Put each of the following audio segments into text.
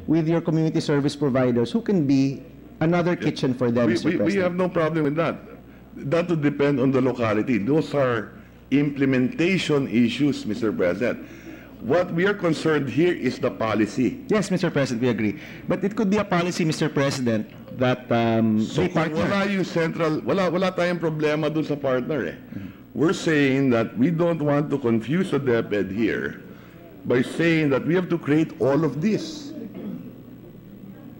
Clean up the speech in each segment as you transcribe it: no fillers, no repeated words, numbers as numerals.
with your community service providers who can be another kitchen for them, Mr. President. We have no problem with that. That would depend on the locality. Those are implementation issues, Mr. President. What we are concerned here is the policy. Yes, Mr. President, we agree. But it could be a policy, Mr. President, that So they partner. wala yung central, wala tayong problema dun sa partner eh. We're saying that we don't want to confuse the DepEd here by saying that we have to create all of this.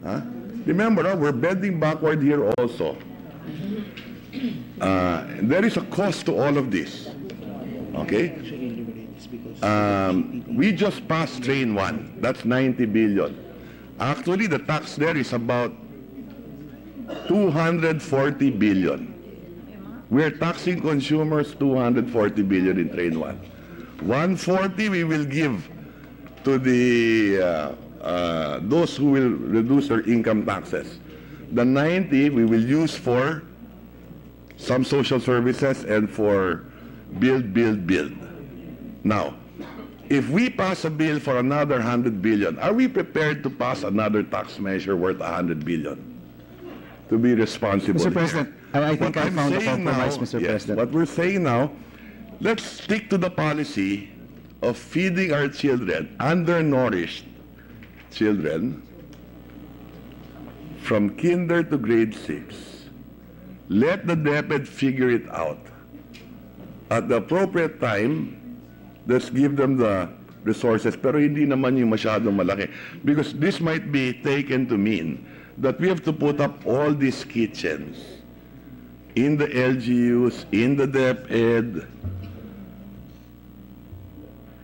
Huh? Remember, we're bending backward here also. There is a cost to all of this. Okay? We just passed Train 1. That's 90 billion. Actually, the tax there is about 240 billion. We're taxing consumers 240 billion in Train 1. 140 we will give to the those who will reduce their income taxes. The 90 we will use for some social services and for build. Now, if we pass a bill for another 100 billion, are we prepared to pass another tax measure worth 100 billion? To be responsible. Mr. President, I think I found a compromise, Mr. President. What we're saying now, let's stick to the policy of feeding our children, undernourished children, from kinder to grade 6. Let the DepEd figure it out. At the appropriate time, let's give them the resources, pero hindi naman yung masyadong malaki. Because this might be taken to mean that we have to put up all these kitchens in the LGUs, in the DepEd,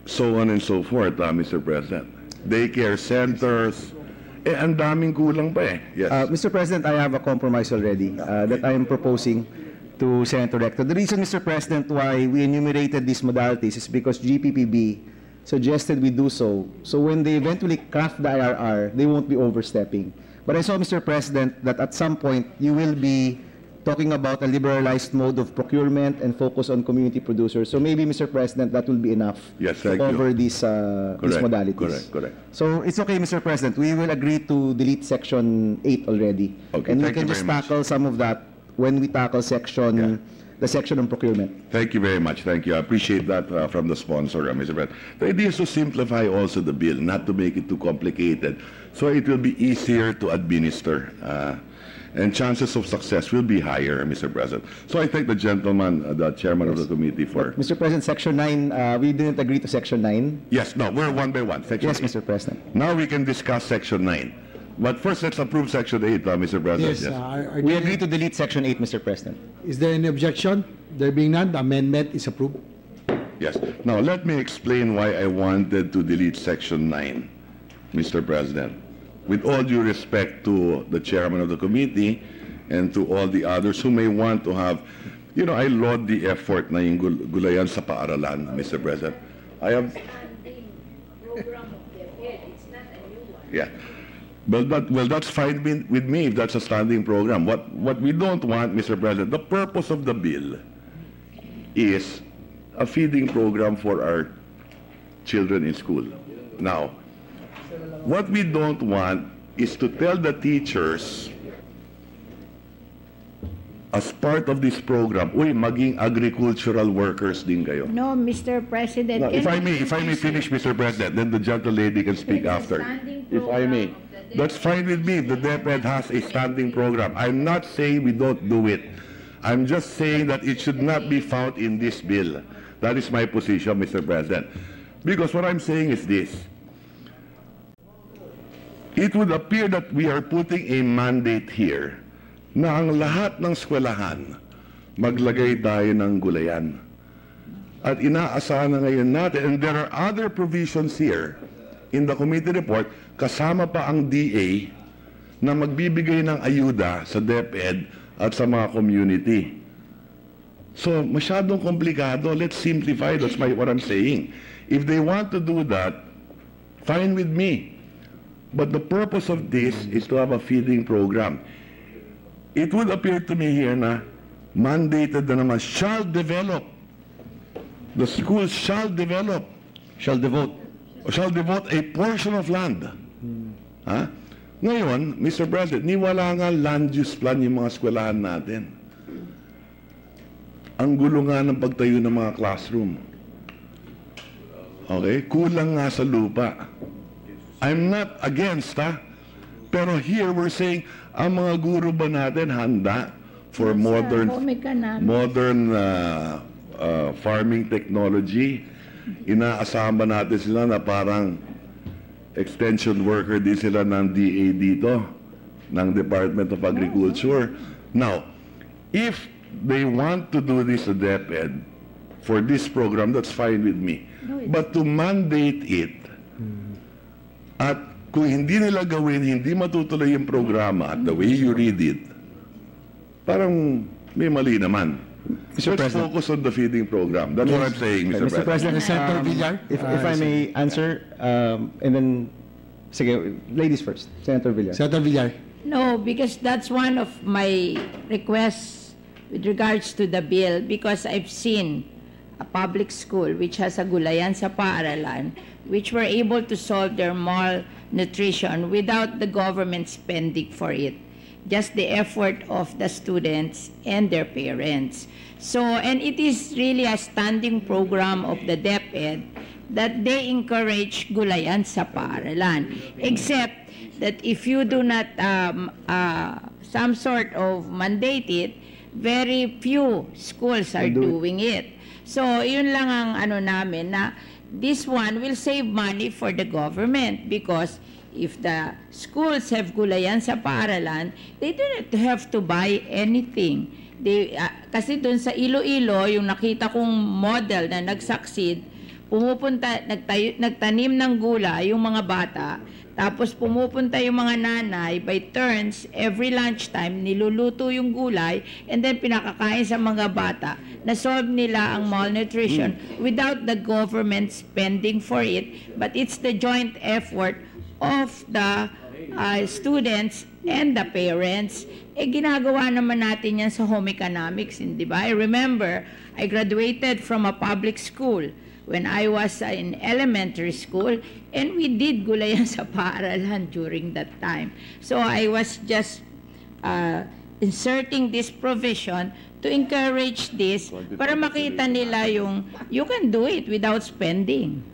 so on and so forth, Mr. President. Daycare centers, ang daming kulang pa eh. Yes. Mr. President, I have a compromise already that I am proposing to Senator Recto. The reason, Mr. President, why we enumerated these modalities is because GPPB suggested we do so. So when they eventually craft the IRR, they won't be overstepping. But I saw, Mr. President, that at some point you will be talking about a liberalized mode of procurement and focus on community producers. So maybe, Mr. President, that will be enough to cover these modalities. Correct. So it's okay, Mr. President. We will agree to delete Section 8 already. Okay, and we can just tackle some of that when we tackle the section on procurement. Thank you very much. Thank you. I appreciate that from the sponsor, Mr. President. The idea is to simplify also the bill, not to make it too complicated. So it will be easier to administer. And chances of success will be higher, Mr. President. So I thank the gentleman, the chairman of the committee for... Mr. President, Section 9, we didn't agree to Section 9. Yes, no, we're one by one. Section 8. Mr. President. Now we can discuss Section 9. But first, let's approve Section 8, Mr. President. Yes. We agree to delete Section 8, Mr. President. Is there any objection? There being none, the amendment is approved. Yes. Now, let me explain why I wanted to delete Section 9, Mr. President. With all due respect to the chairman of the committee and to all the others who may want to have, you know, I laud the effort na yung gulayan sa paaralan, Mr. President. I have... Yeah. Well, that's fine with me if that's a standing program. What we don't want, Mr. President, the purpose of the bill is a feeding program for our children in school. Now, what we don't want is to tell the teachers as part of this program, uy, maging agricultural workers din kayo. No, Mr. President. No, if I may finish, Mr. President, then the gentle lady can speak after. If I may. That's fine with me. The DepEd has a standing program. I'm not saying we don't do it. I'm just saying that it should not be found in this bill. That is my position, Mr. President. Because what I'm saying is this. It would appear that we are putting a mandate here na ang lahat ng eskwelahan maglagay tayo ng gulayan. At inaasahan na ngayon natin, and there are other provisions here in the committee report, kasama pa ang DA na magbibigay ng ayuda sa DepEd at sa mga community. So, masyadong komplikado. Let's simplify. That's what I'm saying. If they want to do that, fine with me. But the purpose of this is to have a feeding program. It would appear to me here na mandated na naman, shall develop. The schools shall develop. Shall devote a portion of land Ha? Ngayon, Mr. President, niwala nga land use plan yung mga eskwelahan natin. Ang gulo nga ng pagtayo ng mga classroom. Okay? Kulang nga sa lupa. I'm not against, ha? Pero here we're saying, ang mga guro ba natin handa for modern farming technology? Inaasahan ba natin sila na parang extension worker din sila ng DA dito, ng Department of Agriculture? Now, if they want to do this to DepEd for this program, that's fine with me. But to mandate it, at kung hindi nila gawin, hindi matutuloy yung programa at the way you read it, parang may mali naman. Mr. Let's President. focus on the feeding program. That's what I'm saying, Mr. President. Senator Villar? If I may answer, and then, sige, ladies first. Senator Villar. Senator Villar. No, because that's one of my requests with regards to the bill, because I've seen a public school which has a gulayan sa paaralan, which were able to solve their malnutrition without the government spending for it. Just the effort of the students and their parents. So, and it is really a standing program of the DepEd that they encourage gulayan sa paaralan. Except that if you do not some sort of mandate it, very few schools are doing it. So, yun lang ang ano namin na this one will save money for the government, because if the schools have gulayan sa paaralan, they do not have to buy anything. They, kasi dun sa Iloilo, yung nakita kong model na nag-succeed, nagtanim ng gulay yung mga bata, tapos pumupunta yung mga nanay by turns, every lunchtime, niluluto yung gulay, and then pinakakain sa mga bata, na-solve nila ang malnutrition without the government spending for it, but it's the joint effort of the students and the parents. Ginagawa naman natin yan sa home economics, di ba? I remember, I graduated from a public school when I was in elementary school, and we did gulayan sa paaralan during that time. So I was just inserting this provision to encourage this para makita nila yung you can do it without spending.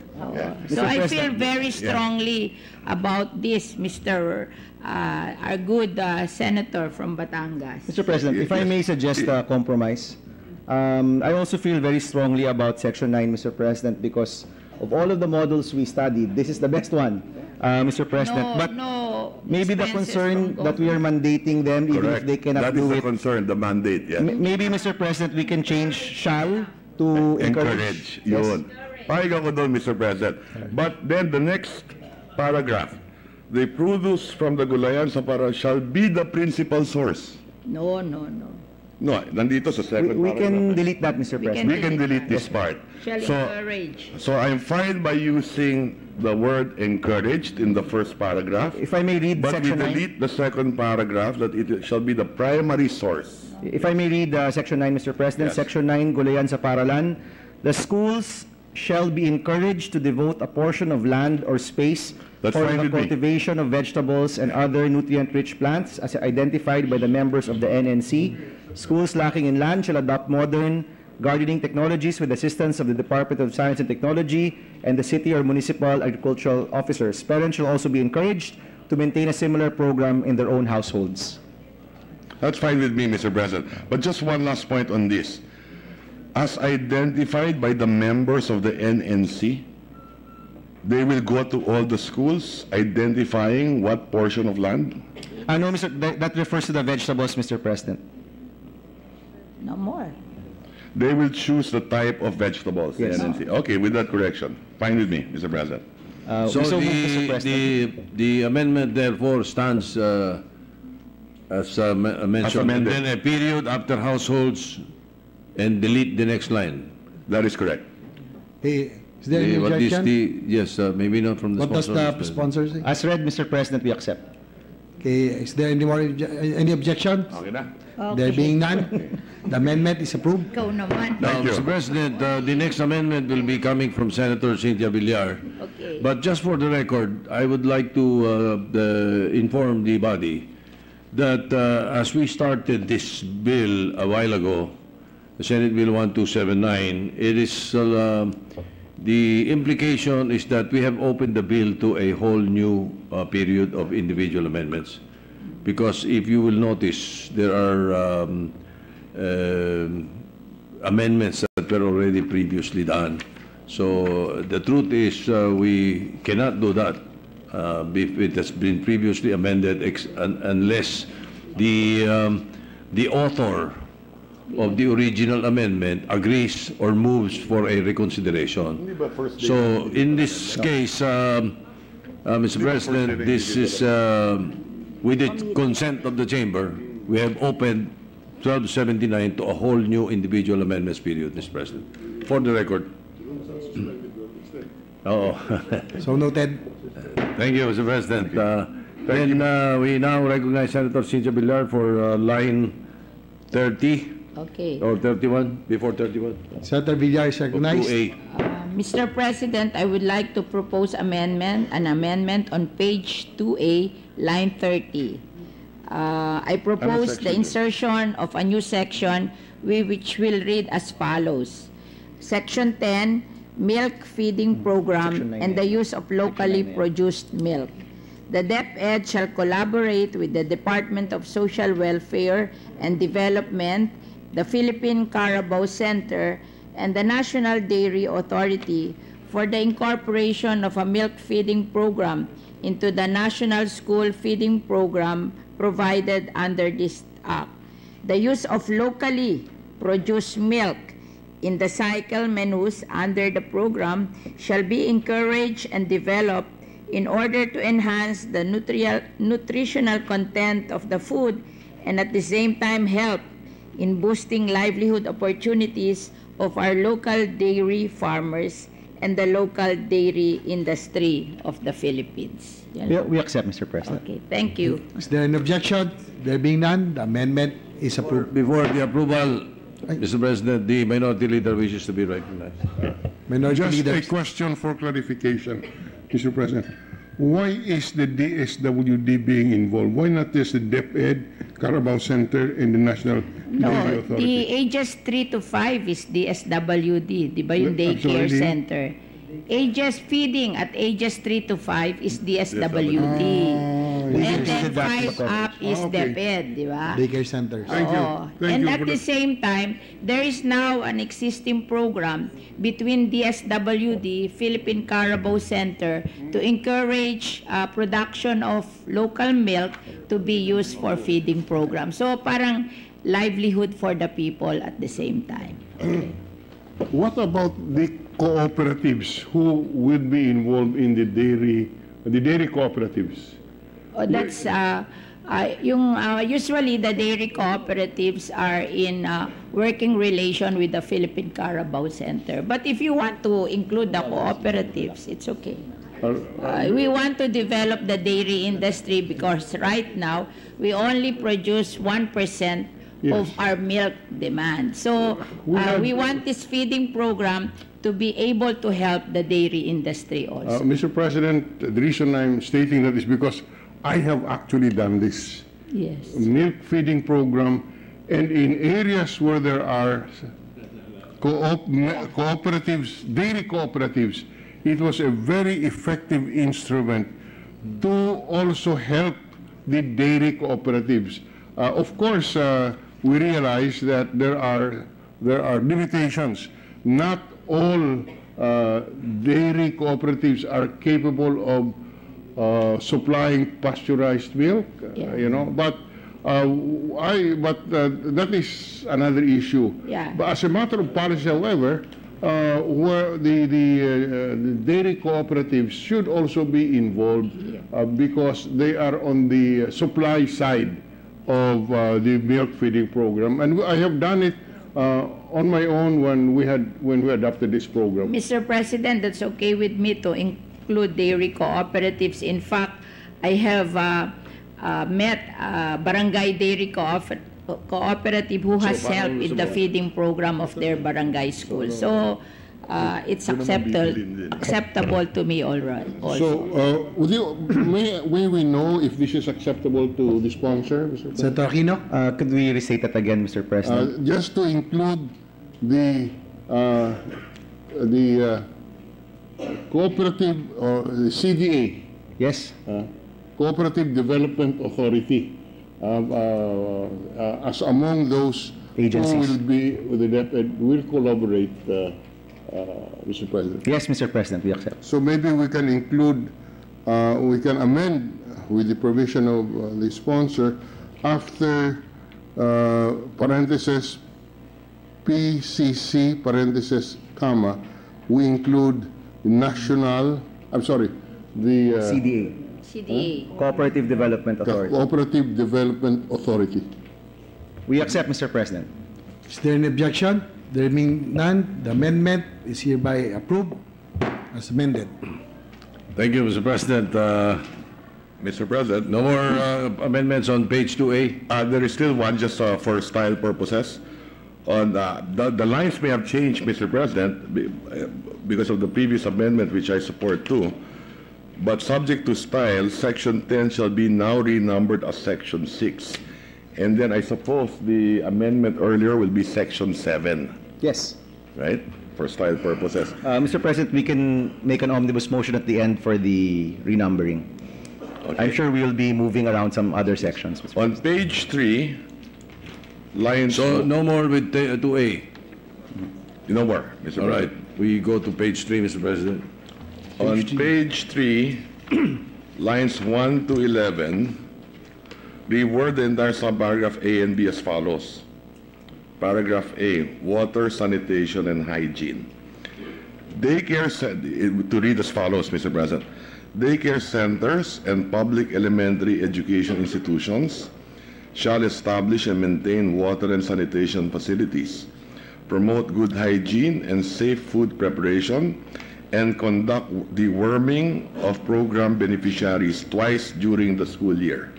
So I feel very strongly about this, Mr. Our good senator from Batangas. Mr. President, if I may suggest a compromise, I also feel very strongly about Section 9, Mr. President, because of all of the models we studied, this is the best one, Mr. President. But maybe the concern that we are mandating them, even if they cannot do it. That is the concern, the mandate, yeah. Maybe, Mr. President, we can change shall to encourage. Encourage, yun. Pahig ako doon, Mr. President. But then the next paragraph, the produce from the gulayan sa para shall be the principal source. No. No, nandito sa second We paragraph. can delete that, Mr. President. We can delete this part. Shall encourage. So I'm fine by using the word encouraged in the first paragraph, If I may read but we Section 9. delete the second paragraph that it shall be the primary source. If I may read Section 9, Mr. President. Yes. Section 9, gulayan sa paaralan. The schools shall be encouraged to devote a portion of land or space That's for fine the with me. cultivation of vegetables and other nutrient-rich plants as identified by the members of the NNC. Schools lacking in land shall adopt modern gardening technologies with assistance of the Department of Science and Technology and the city or municipal agricultural officers. Parents shall also be encouraged to maintain a similar program in their own households. That's fine with me, Mr. President. But just one last point on this. As identified by the members of the NNC, they will go to all the schools identifying what portion of land? No, Mr. That refers to the vegetables, Mr. President. No more. They will choose the type of vegetables, the Yes. NNC. Okay, with that correction. Fine with me, Mr. President. So we move, Mr. President. the amendment therefore stands as mentioned, and amended. then a period after households, and delete the next line. That is correct. Hey, is there any What is objection? yes, maybe not from the What does sponsor. the sponsor say? As read, Mr. President, we accept. Okay, is there any objection? Okay na. There being none, the amendment is approved. Ikaw naman. Now, you. Mr. President, the next amendment will be coming from Senator Cynthia Villar. Okay. But just for the record, I would like to inform the body that as we started this bill a while ago, the Senate Bill 1279, it is the implication is that we have opened the bill to a whole new period of individual amendments. Because if you will notice, there are amendments that were already previously done. So the truth is we cannot do that if it has been previously amended unless the author of the original amendment agrees or moves for a reconsideration. So in this case, Mr. President, this is with the consent of the chamber, we have opened 1279 to a whole new individual amendments period, Mr. President. For the record. Oh. So noted. Thank you, Mr. President. Then we now recognize Senator Cynthia Villar for line 30 Okay. or 31, before 31. Senator Villar is recognized. 2A. Mr. President, I would like to propose an amendment on page 2A, line 30. I propose the insertion of a new section which will read as follows. Section 10, Milk Feeding Program and the use of locally produced milk. The DepEd shall collaborate with the Department of Social Welfare and Development, the Philippine Carabao Center, and the National Dairy Authority for the incorporation of a milk feeding program into the National School Feeding Program provided under this Act. The use of locally produced milk in the cycle menus under the program shall be encouraged and developed in order to enhance the nutritional content of the food and at the same time help in boosting livelihood opportunities of our local dairy farmers and the local dairy industry of the Philippines. Yan. We accept, Mr. President. Okay, thank you. Is there an objection? There being none, the amendment is approved. Before the approval, Mr. President, the minority leader wishes to be recognized. Minority Just Leader. a question for clarification, Mr. President. Why is the DSWD being involved? Why not just the DepEd, Carabao Center, and the National Dairy No, Authority? the ages 3 to 5 is DSWD, di ba yung daycare Absolutely. center? Ages feeding at ages 3 to 5 is DSWD. And then 5 up is Okay. DepEd, di ba? Daycare centers. Thank you. Oo. Thank And you at for the the- same time, there is now an existing program between DSWD, Philippine Carabao Center, to encourage production of local milk to be used for feeding program. So parang livelihood for the people at the same time. What about the cooperatives who will be involved in the dairy cooperatives? Oh, that's usually the dairy cooperatives are in working relation with the Philippine Carabao Center. But if you want to include the cooperatives, it's okay. We want to develop the dairy industry because right now we only produce 1% of our milk demand. So we want this feeding program to be able to help the dairy industry also. Mr. President, the reason I'm stating that is because I have actually done this Yes. milk feeding program, and in areas where there are cooperatives, dairy cooperatives, it was a very effective instrument to also help the dairy cooperatives. Of course, we realize that there are limitations. Not all dairy cooperatives are capable of supplying pasteurized milk, Yeah. but that is another issue. Yeah. But as a matter of policy, however, where the dairy cooperatives should also be involved because they are on the supply side of the milk feeding program, and I have done it on my own when we adopted this program. Mr. President, that's okay with me to include dairy cooperatives. In fact, I have met a barangay dairy cooperative who has helped with the feeding program of their barangay school. So it's acceptable to me already. So, may we know if this is acceptable to the sponsor, Mr. President? Senator Aquino? Could we restate that again, Mr. President? Just to include the cooperative or the CDA, Yes. Cooperative Development Authority, as among those Agencies. who will be with the DepEd will collaborate, Mr. President. Yes, Mr. President, we accept. So maybe we can include, we can amend with the provision of the sponsor after parenthesis PCC parenthesis comma, we include national, I'm sorry, the CDA. Cooperative Development Authority. Cooperative Development Authority. We accept, Mr. President. Is there any objection? There being none, the amendment is hereby approved as amended. Thank you, Mr. President. Mr. President, No more amendments on page 2A. there is still one just for style purposes. On the lines may have changed, Mr. President, because of the previous amendment, which I support too. But subject to style, Section 10 shall be now renumbered as Section 6. And then I suppose the amendment earlier will be Section 7, Yes. right? For style purposes. Mr. President, we can make an omnibus motion at the end for the renumbering. I'm sure we will be moving around some other sections. Mr. On page 3, lines... So no more with 2A. No more, Mr. All right. President. We go to page 3, Mr. President. On page 3, lines 1 to 11, reword the entire subparagraph A and B as follows. Paragraph A, water, sanitation, and hygiene. Daycare, to read as follows, Mr. President. Daycare centers and public elementary education institutions shall establish and maintain water and sanitation facilities, promote good hygiene and safe food preparation, and conduct deworming of program beneficiaries twice during the school year.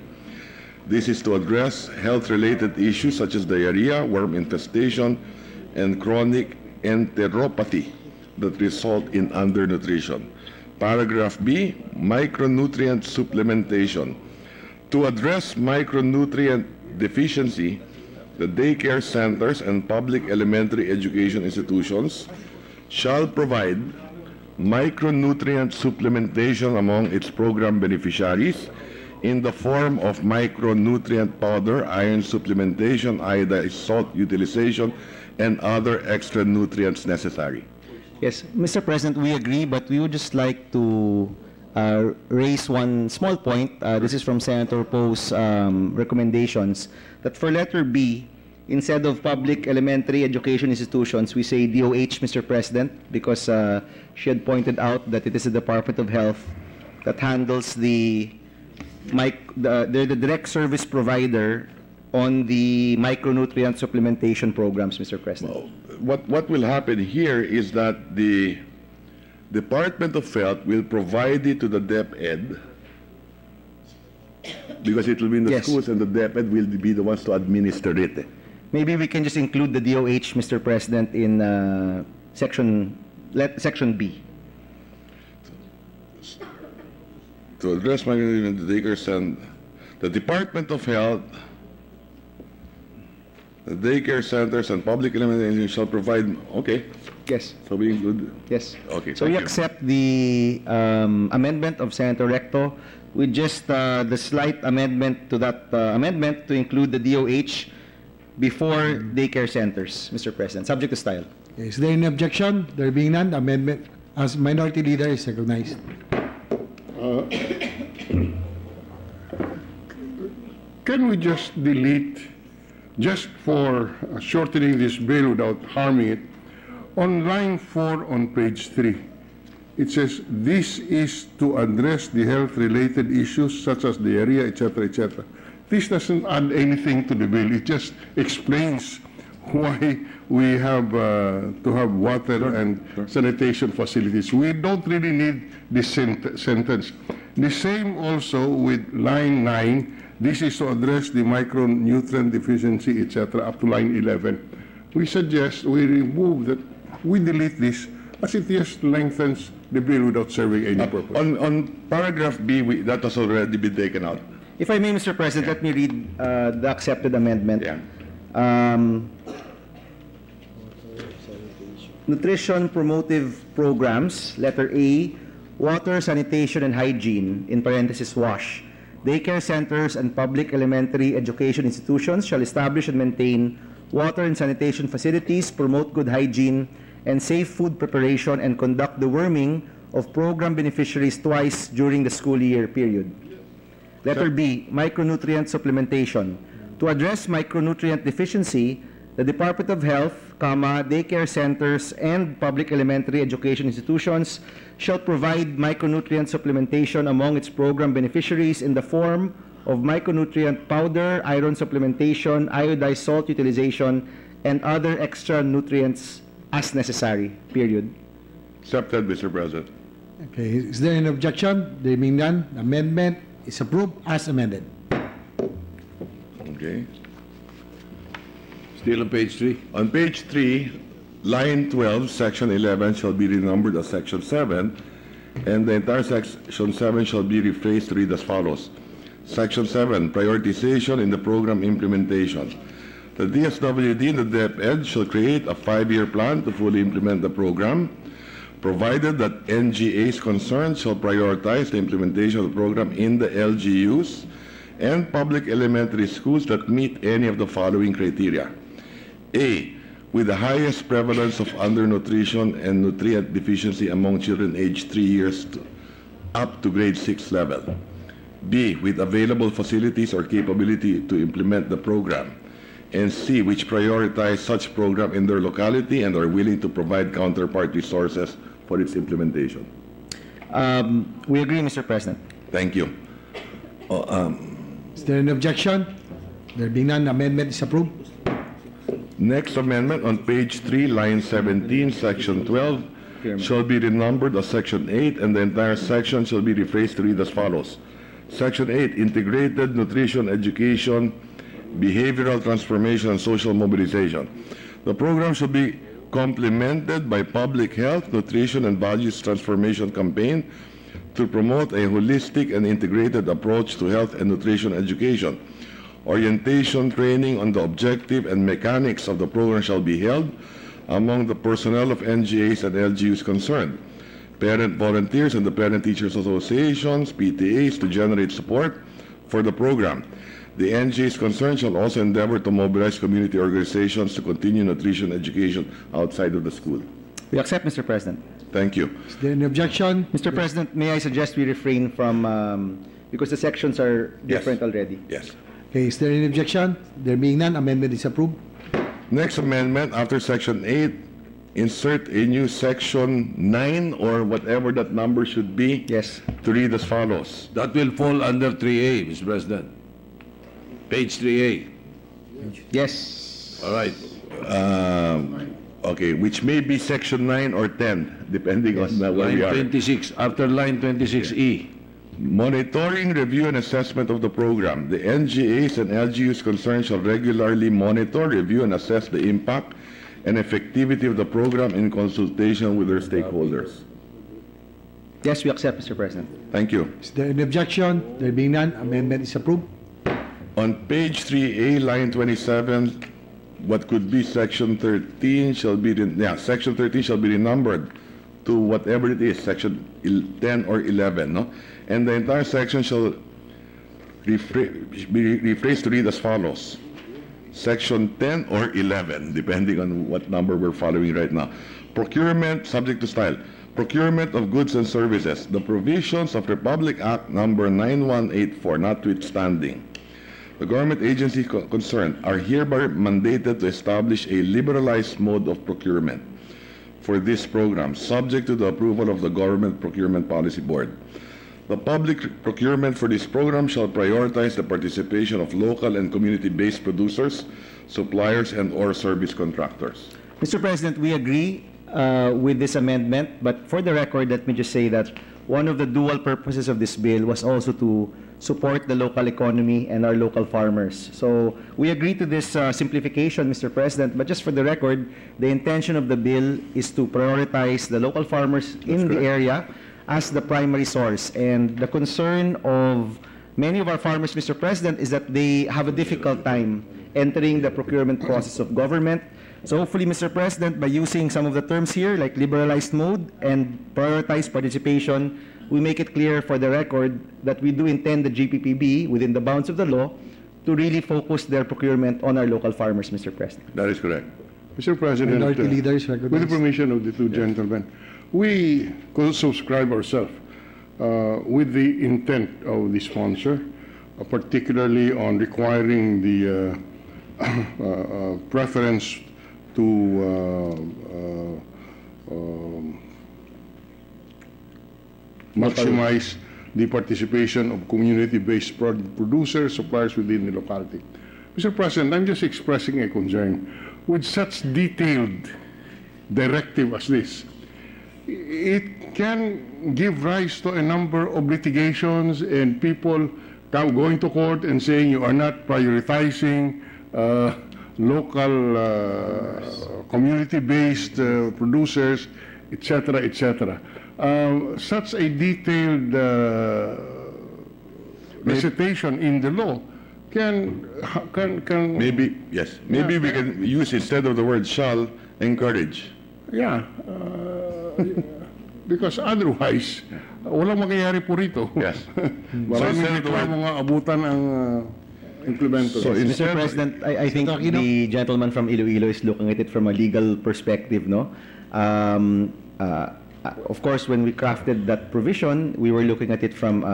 This is to address health-related issues such as diarrhea, worm infestation, and chronic enteropathy that result in undernutrition. Paragraph B, micronutrient supplementation. To address micronutrient deficiency, the daycare centers and public elementary education institutions shall provide micronutrient supplementation among its program beneficiaries in the form of micronutrient powder, iron supplementation, iodized salt utilization, and other extra nutrients necessary. Yes, Mr. President, we agree, but we would just like to raise one small point. This is from Senator Poe's recommendations, that for letter B, instead of public elementary education institutions, we say DOH, Mr. President, because she had pointed out that it is the Department of Health that handles they're the direct service provider on the micronutrient supplementation programs, Mr. President. What will happen here is that the Department of Health will provide it to the DepEd, because it will be in the Yes. schools, and the DepEd will be the ones to administer it. Maybe we can just include the DOH, Mr. President, in section B. To address micronutrient daycares and the Department of Health, the daycare centers and public elementary shall provide, okay, Yes. so we include, Yes. Okay, So thank we you. accept the amendment of Senator Recto with just the slight amendment to that amendment to include the DOH before daycare centers, Mr. President, subject to style. Is there any objection? There being none, the amendment as minority leader is recognized. Can we just delete, just for shortening this bill without harming it, on line 4 on page 3, it says, this is to address the health-related issues such as diarrhea, etc., etc. This doesn't add anything to the bill. It just explains why we have to have water and sanitation facilities. We don't really need this sentence. The same also with line 9. This is to address the micronutrient deficiency, etc., up to line 11. We suggest we remove that, we delete this, as it just lengthens the bill without serving any purpose. On paragraph B, that has already been taken out. If I may, Mr. President, let me read the accepted amendment. Yeah. Nutrition promotive programs, letter A, water, sanitation, and hygiene, in parenthesis WASH. Daycare centers and public elementary education institutions shall establish and maintain water and sanitation facilities, promote good hygiene and safe food preparation, and conduct the worming of program beneficiaries twice during the school year period. Letter B, micronutrient supplementation. To address micronutrient deficiency, the Department of Health, daycare centers, and public elementary education institutions shall provide micronutrient supplementation among its program beneficiaries in the form of micronutrient powder, iron supplementation, iodized salt utilization, and other extra nutrients as necessary, period. Accepted, Mr. President. Okay, is there an objection? There being none, amendment is approved as amended. Okay. Still on page 3. On page 3, line 12, section 11 shall be renumbered as section 7, and the entire section 7 shall be rephrased to read as follows. Section 7, prioritization in the program implementation. The DSWD and the DepEd shall create a 5-year plan to fully implement the program, provided that NGAs concerned shall prioritize the implementation of the program in the LGUs and public elementary schools that meet any of the following criteria. A, with the highest prevalence of undernutrition and nutrient deficiency among children aged 3 years up to grade 6 level. B, with available facilities or capability to implement the program. And C, which prioritize such program in their locality and are willing to provide counterpart resources for its implementation. We agree, Mr. President. Thank you. Is there an objection? There being none, amendment is approved. Next amendment on page 3, line 17, section 12, shall be renumbered as section 8, and the entire section shall be rephrased to read as follows. Section 8, integrated nutrition education, behavioral transformation, and social mobilization. The program shall be complemented by public health, nutrition, and values transformation campaign to promote a holistic and integrated approach to health and nutrition education. Orientation training on the objective and mechanics of the program shall be held among the personnel of NGAs and LGUs concerned, parent volunteers and the parent teachers associations, PTAs, to generate support for the program. The NGAs concerned shall also endeavor to mobilize community organizations to continue nutrition education outside of the school. We accept, Mr. President. Thank you. Is there an objection? Mr. President, may I suggest we refrain from, because the sections are different already. Yes. Okay, is there an objection? There being none, amendment is approved. Next amendment, after section 8, insert a new section 9 or whatever that number should be. Yes. To read as follows. That will fall under 3A, Mr. President. Page 3A. Yes. All right. Okay, which may be section 9 or 10, depending on where Line we are. 26, after line 26E. Monitoring, review, and assessment of the program. The NGAs and LGUs concerned shall regularly monitor, review, and assess the impact and effectivity of the program in consultation with their stakeholders. Yes, we accept, Mr. President. Thank you. Is there an objection? There being none, amendment is approved. On page 3A, line 27, what could be section 13 shall be, section 13 shall be renumbered to whatever it is, section 10 or 11, no? And the entire section shall be rephrased to read as follows. Section 10 or 11, depending on what number we're following right now. Procurement, subject to style. Procurement of goods and services. The provisions of Republic Act number 9184, notwithstanding, the government agencies concerned are hereby mandated to establish a liberalized mode of procurement for this program, subject to the approval of the Government Procurement Policy Board. The public procurement for this program shall prioritize the participation of local and community-based producers, suppliers and/or service contractors. Mr. President, we agree with this amendment, but for the record, let me just say that one of the dual purposes of this bill was also to support the local economy and our local farmers. So we agree to this simplification, Mr. President, but just for the record, the intention of the bill is to prioritize the local farmers in the area as the primary source. And the concern of many of our farmers, Mr. President, is that they have a difficult time entering the procurement process of government. So hopefully, Mr. President, by using some of the terms here, like liberalized mode and prioritized participation, we make it clear for the record that we do intend the GPPB, within the bounds of the law, to really focus their procurement on our local farmers, Mr. President. That is correct. Mr. President, Minority Leader is with the recognized. permission of the two gentlemen, we could subscribe ourselves with the intent of the sponsor, particularly on requiring the preference to maximize the participation of community-based producers, suppliers within the locality. Mr. President, I'm just expressing a concern. With such detailed directive as this, it can give rise to a number of litigations and people going to court and saying you are not prioritizing local community-based producers, etc., etc. Such a detailed recitation in the law can Maybe, yes, maybe we can use instead of the word shall, encourage. yeah, because otherwise walang mangyayari po rito. Yes. Marami instead of dito the word- mga abutan ang implemento. So Mr. instead- President, I think Senator Aquino? the gentleman from Iloilo is looking at it from a legal perspective, no? Of course, when we crafted that provision, we were looking at it from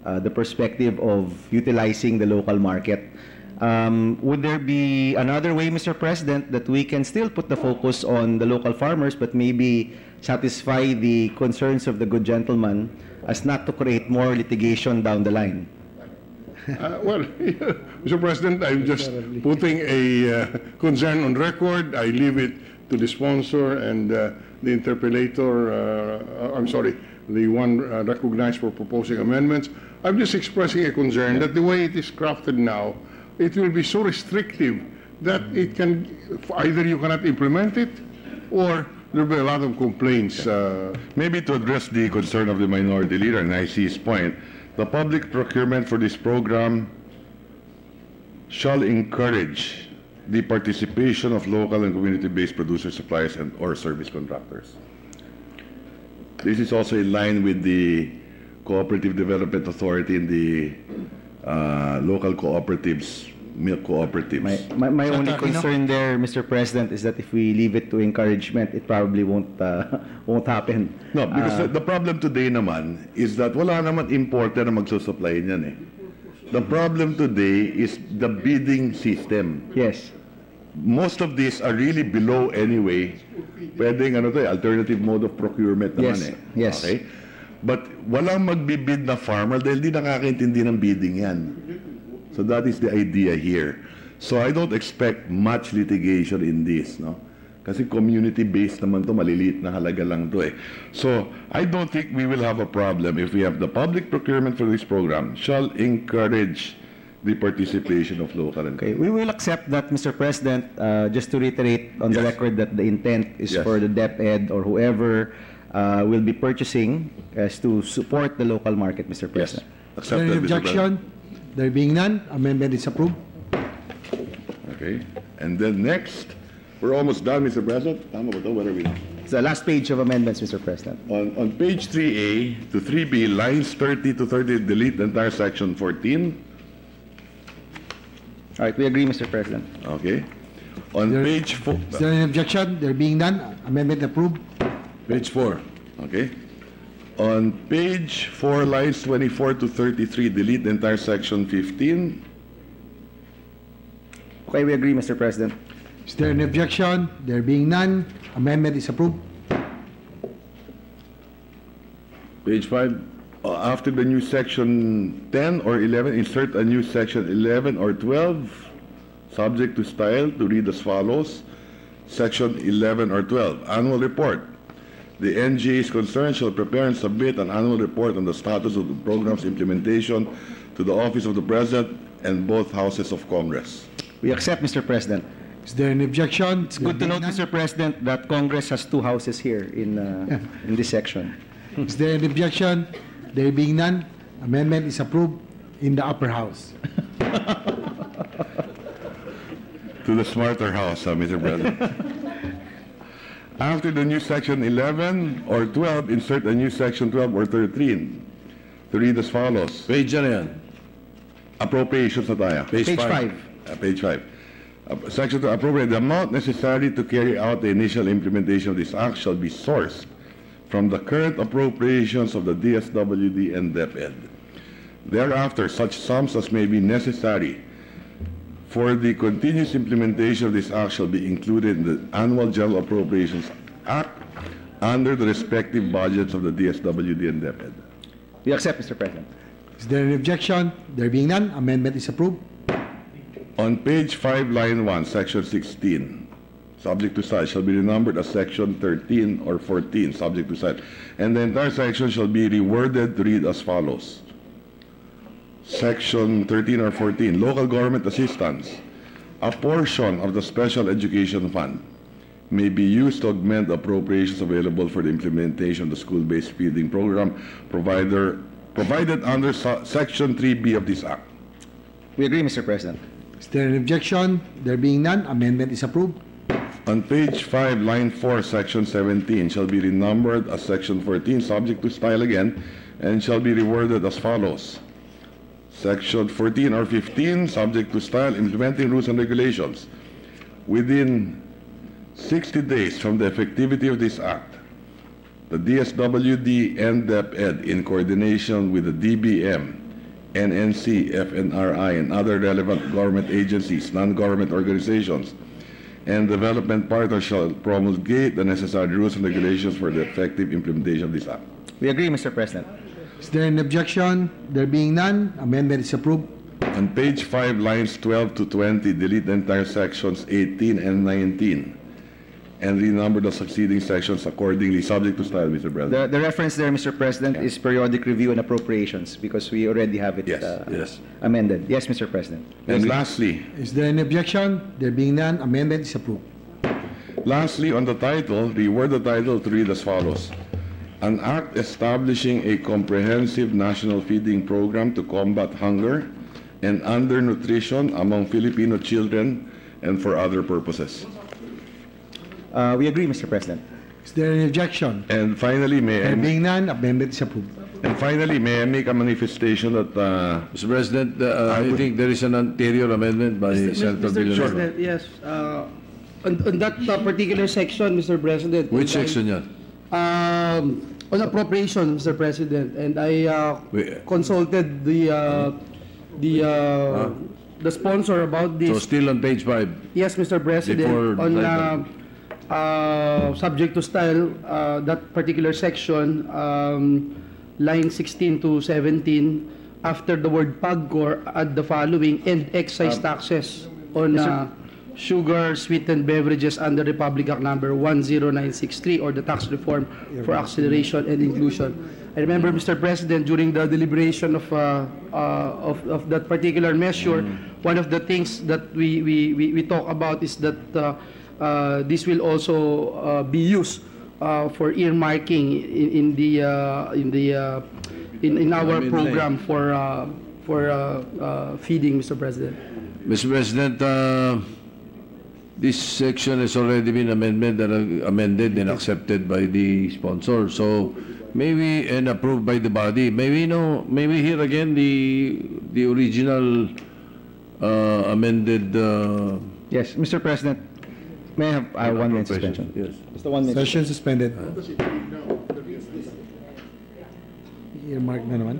the perspective of utilizing the local market. Would there be another way, Mr. President, that we can still put the focus on the local farmers, but maybe satisfy the concerns of the good gentleman as not to create more litigation down the line? Well, Mr. President, I'm just putting a concern on record. I leave it to the sponsor and the interpellator, I'm sorry, the one recognized for proposing amendments. I'm just expressing a concern that the way it is crafted now, it will be so restrictive that it can, either you cannot implement it or there will be a lot of complaints. Maybe to address the concern of the minority leader, and I see his point, the public procurement for this program shall encourage the participation of local and community-based producers, suppliers, and or service contractors. This is also in line with the Cooperative Development Authority and the local cooperatives, milk cooperatives. My only Senator Aquino? concern there, Mr. President, is that if we leave it to encouragement, it probably won't happen. No, because the problem today naman is that wala naman importer na magsusupply niyan eh. The problem today is the bidding system. Yes. Most of these are really below anyway. Pwedeng alternative mode of procurement naman Yes, eh. yes. Okay? But walang magbibid na farmer dahil di nakakaintindi ng bidding yan. So that is the idea here. So I don't expect much litigation in this, no? Kasi community-based naman to, maliliit na halaga lang to eh. So I don't think we will have a problem if we have the public procurement for this program shall encourage the participation of local and Okay, we will accept that, Mr. President, just to reiterate on the Yes. record that the intent is Yes. for the DepEd or whoever will be purchasing as to support the local market, Mr. Yes. President. Is there any Accepted, Mr. President. objection? There being none, amendment is approved. Okay. And then next, we're almost done, Mr. President. Tama ba ito? What are we? It's the last page of amendments, Mr. President. On page 3A to 3B, lines 30 to 30, delete the entire section 14. All right, we agree, Mr. President. Okay. On There- page 4. Is there any objection? There being none, amendment approved. Page 4. Okay. On page 4, lines 24 to 33, delete the entire section 15. Okay, we agree, Mr. President. Is there any objection? There being none, amendment is approved. Page 5, after the new section 10 or 11, insert a new section 11 or 12. subject to style, to read as follows. Section 11 or 12, annual report. The NGA is concerned shall prepare and submit an annual report on the status of the program's implementation to the Office of the President and both houses of Congress. We accept, Mr. President. Is there any objection? It's good to note, Mr. President, that Congress has two houses here in this section. Is there any objection? There being none, amendment is approved in the upper house. To the smarter house, Mr. President. After the new section 11 or 12, insert a new section 12 or 13 to read as follows. Page ano yan? Appropriations na tayo. Page 5. Page 5. Section 2, appropriate. The amount necessary to carry out the initial implementation of this act shall be sourced from the current appropriations of the DSWD and DepEd. Thereafter, such sums as may be necessary for the continuous implementation of this act shall be included in the Annual General Appropriations Act under the respective budgets of the DSWD and DepEd. We accept, Mr. President. Is there any objection? There being none, amendment is approved. On page 5, line 1, section 16, subject to style, shall be renumbered as section 13 or 14, subject to style. And the entire section shall be reworded to read as follows. Section 13 or 14, local government assistance. A portion of the Special Education Fund may be used to augment the appropriations available for the implementation of the school-based feeding program provided under Section 3B of this Act. We agree, Mr. President. Is there an objection? There being none, amendment is approved. On page 5, line 4, section 17, shall be renumbered as section 14, subject to style again, and shall be reworded as follows. Section 14 or 15, subject to style, implementing rules and regulations. Within 60 days from the effectivity of this act, the DSWD and DepEd, in coordination with the DBM, NNC, FNRI, and other relevant government agencies, non-government organizations, and development partners shall promulgate the necessary rules and regulations for the effective implementation of this act. We agree, Mr. President. Is there an objection? There being none, amendment is approved. On page 5, lines 12 to 20, delete the entire sections 18 and 19 and renumber the succeeding sections accordingly, subject to style, Mr. President. The reference there, Mr. President, is periodic review and appropriations because we already have it Yes. amended. Yes, Mr. President. And lastly, Is there any objection? There being none, amendment is approved. on the title, reword the title to read as follows. An act establishing a comprehensive national feeding program to combat hunger and undernutrition among Filipino children and for other purposes. We agree, Mr. President. Is there any objection? And finally, There being none, amendment is approved. may I make a manifestation that Mr. President, I think there is an anterior amendment by Senator Mr. Villanueva. President, yes. On that particular section, Mr. President. Which and I- section yan? On appropriation, Mr. President, and I consulted the sponsor about So this. still on page 5. Yes, Mr. President, Before on title. subject to style, that particular section, line 16 to 17, after the word PAGCOR, add the following, and excise taxes on sugar, sweetened beverages under Republic Act number 10963, or the tax reform for acceleration and inclusion. I remember, Mr. President, during the deliberation of that particular measure, one of the things that we talk about is that this will also be used for earmarking in our program for feeding, Mr. President. Mr. President, this section has already been amended and accepted by the sponsor. So maybe and approved by the body. Maybe hear again the original amended. Yes, Mr. President. May I have 1 minute suspension? Yes. Just a 1 minute. Session suspended. Earmark na naman.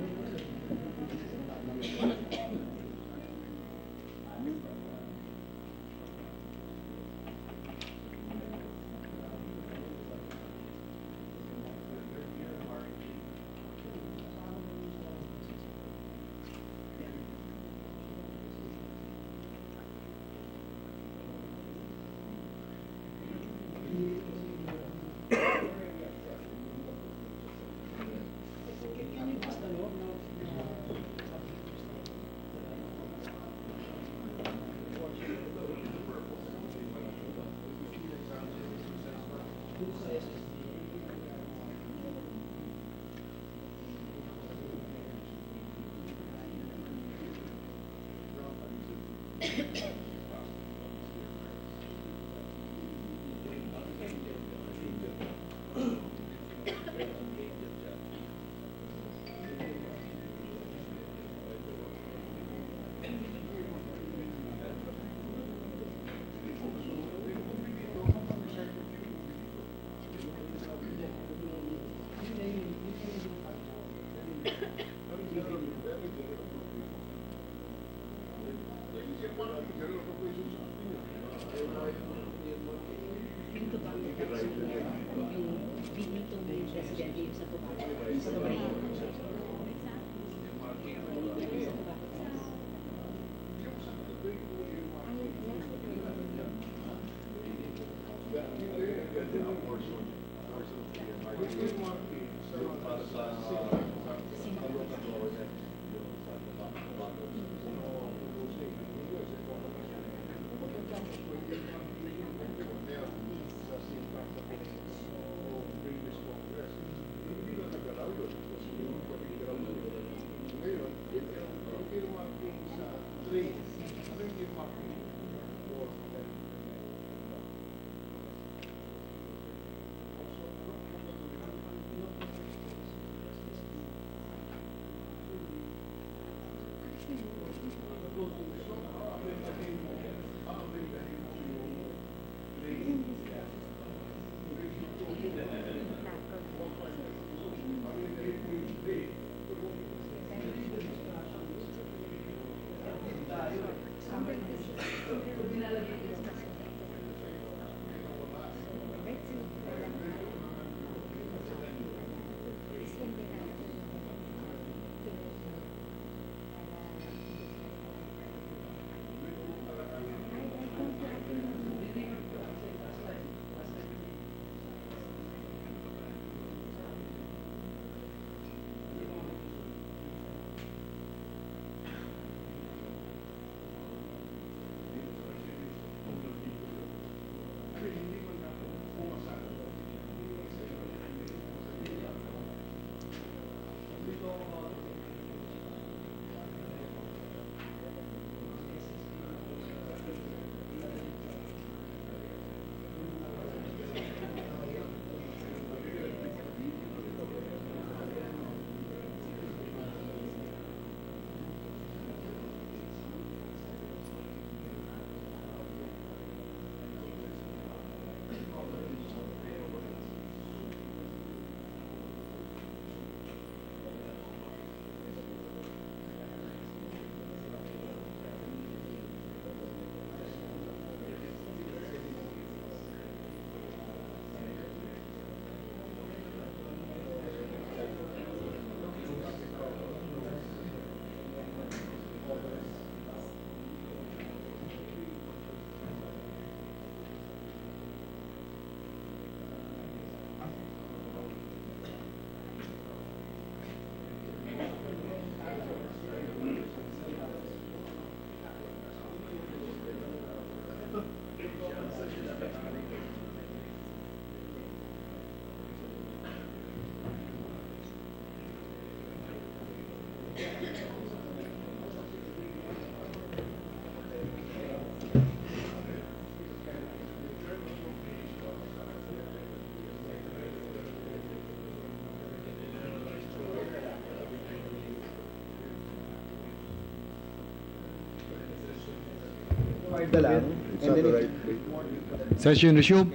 Session resumed.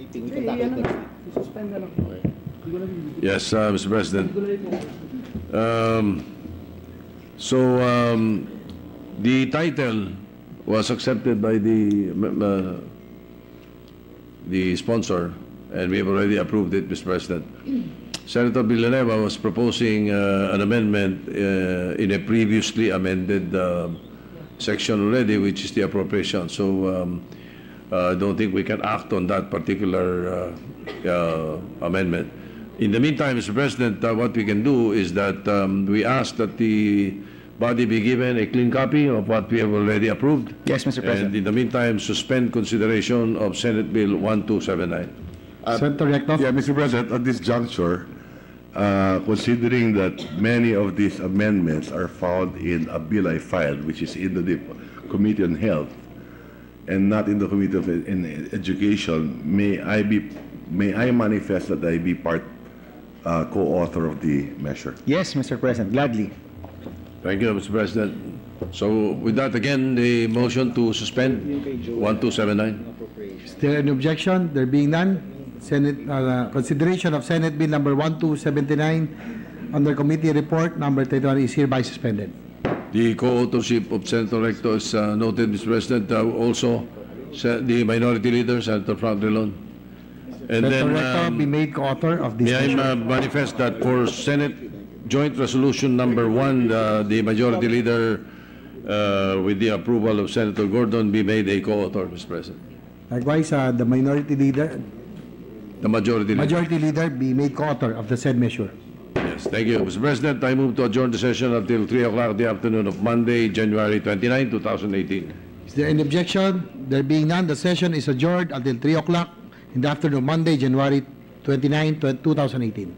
Suspend na lang. Yes, Mr. President. The title was accepted by the sponsor, and we have already approved it, Mr. President. Senator Villanueva was proposing an amendment in a previously amended section already, which is the appropriation. So I don't think we can act on that particular amendment. In the meantime, Mr. President, what we can do is that we ask that the body be given a clean copy of what we have already approved. Yes, Mr. President. And in the meantime, suspend consideration of Senate Bill 1279. Senator Yakov. Yeah, Mr. President, at this juncture, considering that many of these amendments are found in a bill I filed, which is in the Committee on Health, and not in the Committee of Education, may I manifest that I be part co-author of the measure? Yes, Mr. President, gladly. Thank you, Mr. President. So with that, again, the motion to suspend 1279. Still any objection? There being none, Senate consideration of Senate Bill number 1279 under Committee Report number 31 is hereby suspended. The co-authorship of Senator Recto is noted, Mr. President. Also, the Minority Leader, Senator Frank Drilon. And Senator then, Recto be made co-author of this may I measure. manifest that for Senate Joint Resolution Number 1, the Majority Leader, with the approval of Senator Gordon, be made a co-author, Mr. President. Likewise, the Minority Leader, The Majority Leader. Majority Leader be made co-author of the said measure. Yes, thank you. Mr. President, I move to adjourn the session until 3 o'clock in the afternoon of Monday, January 29, 2018. Is there any objection? There being none, the session is adjourned until 3 o'clock in the afternoon, Monday, January 29, 2018.